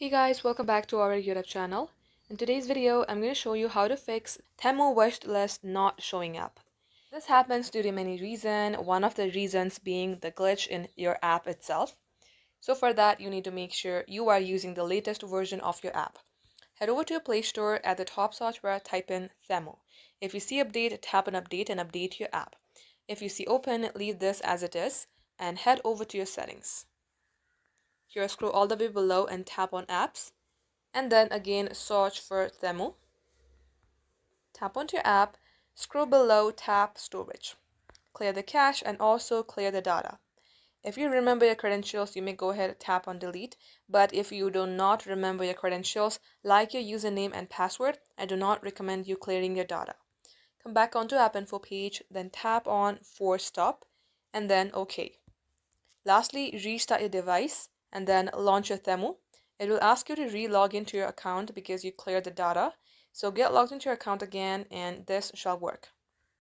Hey guys, welcome back to our YouTube channel. In today's video, I'm going to show you how to fix Temu wishlist not showing up. This happens due to many reasons, one of the reasons being the glitch in your app itself. So for that, you need to make sure you are using the latest version of your app. Head over to your Play Store. At the top search bar, type in Temu. If you see update, tap on update and update your app. If you see open, leave this as it is and head over to your settings. Here, scroll all the way below and tap on apps. And then again search for Temu. Tap onto your app, scroll below, tap storage. Clear the cache and also clear the data. If you remember your credentials, you may go ahead and tap on delete, but if you do not remember your credentials, like your username and password, I do not recommend you clearing your data. Come back onto app info page, then tap on force stop and then OK. Lastly, restart your device and then launch your Temu. It will ask you to re-log into your account because you cleared the data. So get logged into your account again and this shall work.